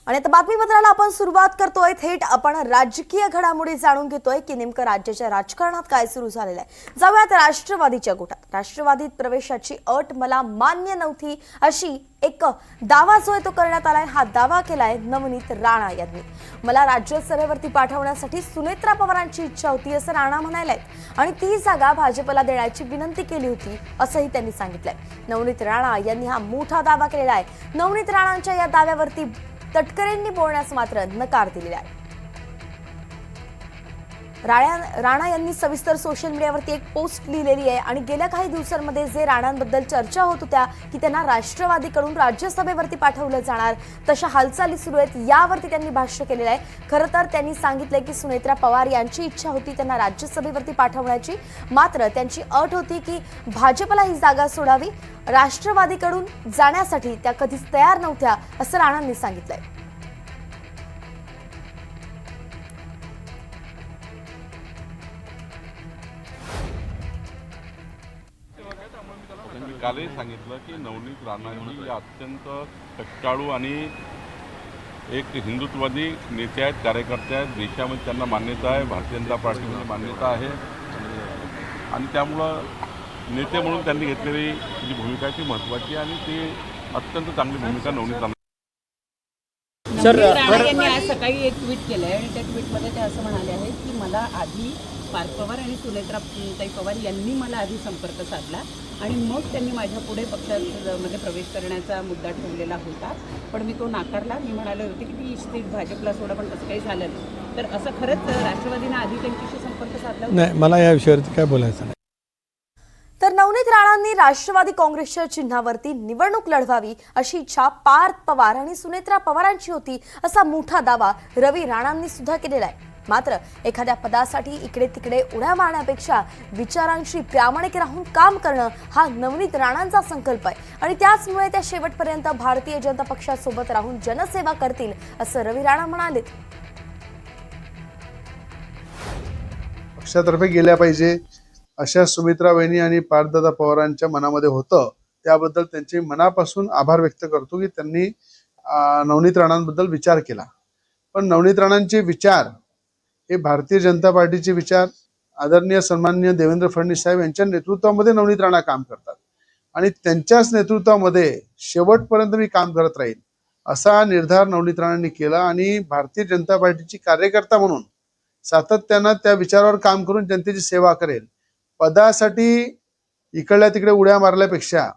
आणि आता बातमीपत्राला आपण सुरुवात करतोय। थेट आपण राजकीय घडामोडी जाणून घेतोय की नेमकं राज्याच्या राजकारणात काय सुरू झालेलं आहे। जाऊयात राष्ट्रवादीच्या गोटात। राष्ट्रवादीत प्रवेशाची अट मला मान्य नव्हती अशी एक दावा जो तो करण्यात आलाय। हा दावा केलाय नवनीत राणा यांनी। मला राज्यसभेवरती पाठवण्यासाठी सुनेत्रा पवारांची इच्छा होती असं राणा म्हणाले आणि ती जागा भाजपला देण्याची विनंती केली होती असंही त्यांनी सांगितलंय। नवनीत राणा यांनी हा मोठा दावा केलेला आहे। नवनीत राणांच्या या दाव्यावरती तटकरेंनी बोलण्यास मात्र नकार दिलेला आहे। राणा यांनी सविस्तर सोशल मीडियावरती एक पोस्ट लिहिलेली आहे आणि गेल्या काही दिवसांमध्ये जे राणांबद्दल चर्चा होत होत्या की त्यांना राष्ट्रवादीकडून राज्यसभेवरती पाठवलं जाणार, तशा हालचाली सुरू आहेत, यावरती त्यांनी भाष्य केलेलं आहे। खरं तर त्यांनी सांगितलंय की सुनेत्रा पवार यांची इच्छा होती त्यांना राज्यसभेवरती पाठवण्याची, मात्र त्यांची अट होती की भाजपला ही जागा सोडावी। राष्ट्रवादीकडून जाण्यासाठी त्या कधीच तयार नव्हत्या असं राणांनी सांगितलंय। मी कालही सांगितलं की नवनीत राणांनी अत्यंत कट्टाळू आणि एक हिंदुत्ववादी नेते आहेत, कार्यकर्ते आहेत। देशामध्ये त्यांना मान्यता आहे, भारतीय जनता पार्टीमध्ये मान्यता आहे आणि त्यामुळं नेते म्हणून त्यांनी घेतलेली जी भूमिका आहे ती महत्त्वाची आणि ती अत्यंत चांगली भूमिका नवनीत राणा राणा यांनी आज सकाळी एक ट्विट केलं आहे आणि त्या ट्विटमध्ये ते असं म्हणाले आहेत की मला आधी पार्थ पवार आणि सुनेत्रा पवार यांनी मला आधी संपर्क साधला आणि मग त्यांनी माझ्या पुढे पक्षामध्ये प्रवेश करण्याचा मुद्दा ठेवलेला होता, पण मी तो नाकारला। मी म्हणाले होते की ती इच्छित भाजपला सोडा, पण तसं काही झालं नाही। तर असं खरंच राष्ट्रवादीने आधी त्यांच्याशी संपर्क साधला नाही, मला या विषयावरती काय बोलायचं नाही। तर नवनीत राणांनी राष्ट्रवादी काँग्रेसच्या चिन्हावरती निवडणूक लढवावी अशी इच्छा पार्थ पवार आणि सुनेत्रा पवारांची होती असा मोठा दावा रवी राणांनी सुद्धा केलेला आहे। मात्र एखाद्या पदासाठी इकडे तिकडे उड्या मारण्यापेक्षा विचारांशी प्रामाणिक राहून काम करणं हा नवनीत राणांचा संकल्प आहे आणि त्याचमुळे त्या शेवटपर्यंत भारतीय जनता पक्षासोबत राहून जनसेवा करतील असं रवी राणा म्हणाले। पक्षातर्फे गेल्या पाहिजे अशा सुमित्रा वहिनी आणि पार्थदादा पवारांच्या मनामध्ये होतं, त्याबद्दल त्यांचे मनापासून आभार व्यक्त करतो की त्यांनी नवनीत राणांबद्दल विचार केला। पण नवनीत राणांचे विचार हे भारतीय जनता पार्टीचे विचार, आदरणीय सन्माननीय देवेंद्र फडणवीस साहेब यांच्या नेतृत्वामध्ये नवनीत राणा काम करतात आणि त्यांच्याच नेतृत्वामध्ये शेवटपर्यंत मी काम करत राहील असा निर्धार नवनीत राणांनी केला आणि भारतीय जनता पार्टीची कार्यकर्ता म्हणून सातत्यानं त्या विचारावर काम करून जनतेची सेवा करेल। पदासाठी इकडल्या तिकडे उड्या मारल्यापेक्षा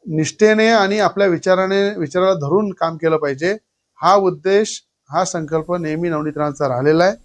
निष्ठेने आणि आपल्या विचाराला धरून काम केलं पाहिजे। हा उद्देश, हा संकल्प नेहमी नवनीत राणांचा राहिलेला आहे।